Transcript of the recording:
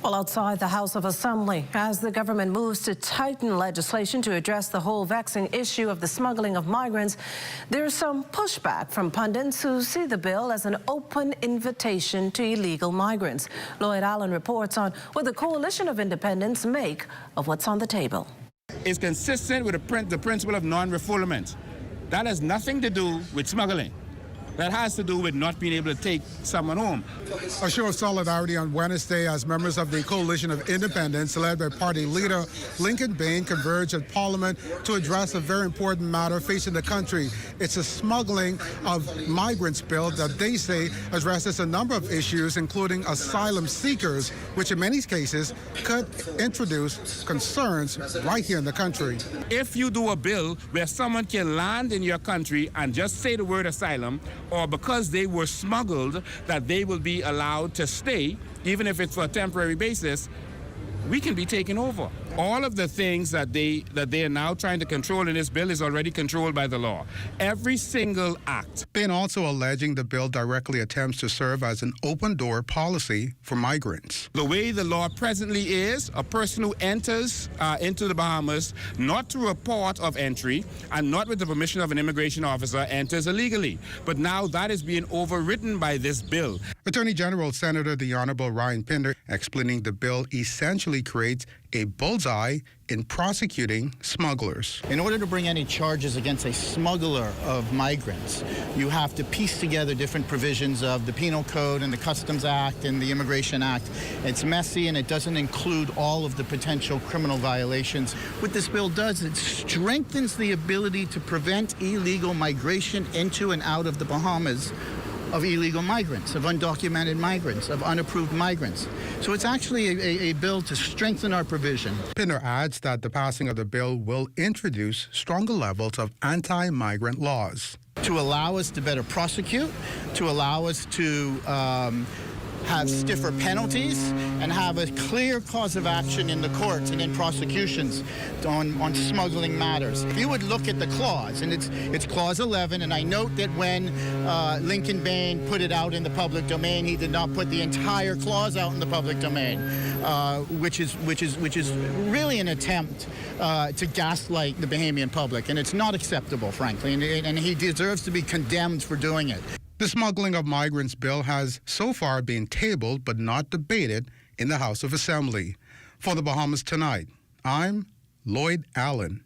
Well, outside the House of Assembly, as the government moves to tighten legislation to address the whole vexing issue of the smuggling of migrants, there's some pushback from pundits who see the bill as an open invitation to illegal migrants. Lloyd Allen reports on what the coalition of independents make of what's on the table. It's consistent with the principle of non-refoulement. That has nothing to do with smuggling. That has to do with not being able to take someone home. A show of solidarity on Wednesday as members of the Coalition of Independents, led by party leader Lincoln Bain, converged at Parliament to address a very important matter facing the country. It's a Smuggling of Migrants Bill that they say addresses a number of issues, including asylum seekers, which in many cases could introduce concerns right here in the country. If you do a bill where someone can land in your country and just say the word asylum, or because they were smuggled, that they will be allowed to stay, even if it's for a temporary basis, we can be taken over. All of the things that they are now trying to control in this bill is already controlled by the law. Every single act. Bain also alleging the bill directly attempts to serve as an open-door policy for migrants. The way the law presently is, a person who enters into the Bahamas, not through a port of entry and not with the permission of an immigration officer, enters illegally. But now that is being overridden by this bill. Attorney General Senator the Honorable Ryan Pinder explaining the bill essentially creates a bullseye in prosecuting smugglers. In order to bring any charges against a smuggler of migrants, you have to piece together different provisions of the Penal Code and the Customs Act and the Immigration Act. It's messy and it doesn't include all of the potential criminal violations. What this bill does, it strengthens the ability to prevent illegal migration into and out of the Bahamas of illegal migrants, of undocumented migrants, of unapproved migrants. So it's actually a bill to strengthen our provision. Pinder adds that the passing of the bill will introduce stronger levels of anti-migrant laws. To allow us to better prosecute, to allow us to have stiffer penalties and have a clear cause of action in the courts and in prosecutions on smuggling matters. If you would look at the clause, and it's clause 11, and I note that when Lincoln Bain put it out in the public domain, he did not put the entire clause out in the public domain, which is really an attempt to gaslight the Bahamian public, and it's not acceptable, frankly, and he deserves to be condemned for doing it. The Smuggling of Migrants Bill has so far been tabled but not debated in the House of Assembly. For the Bahamas Tonight, I'm Lloyd Allen.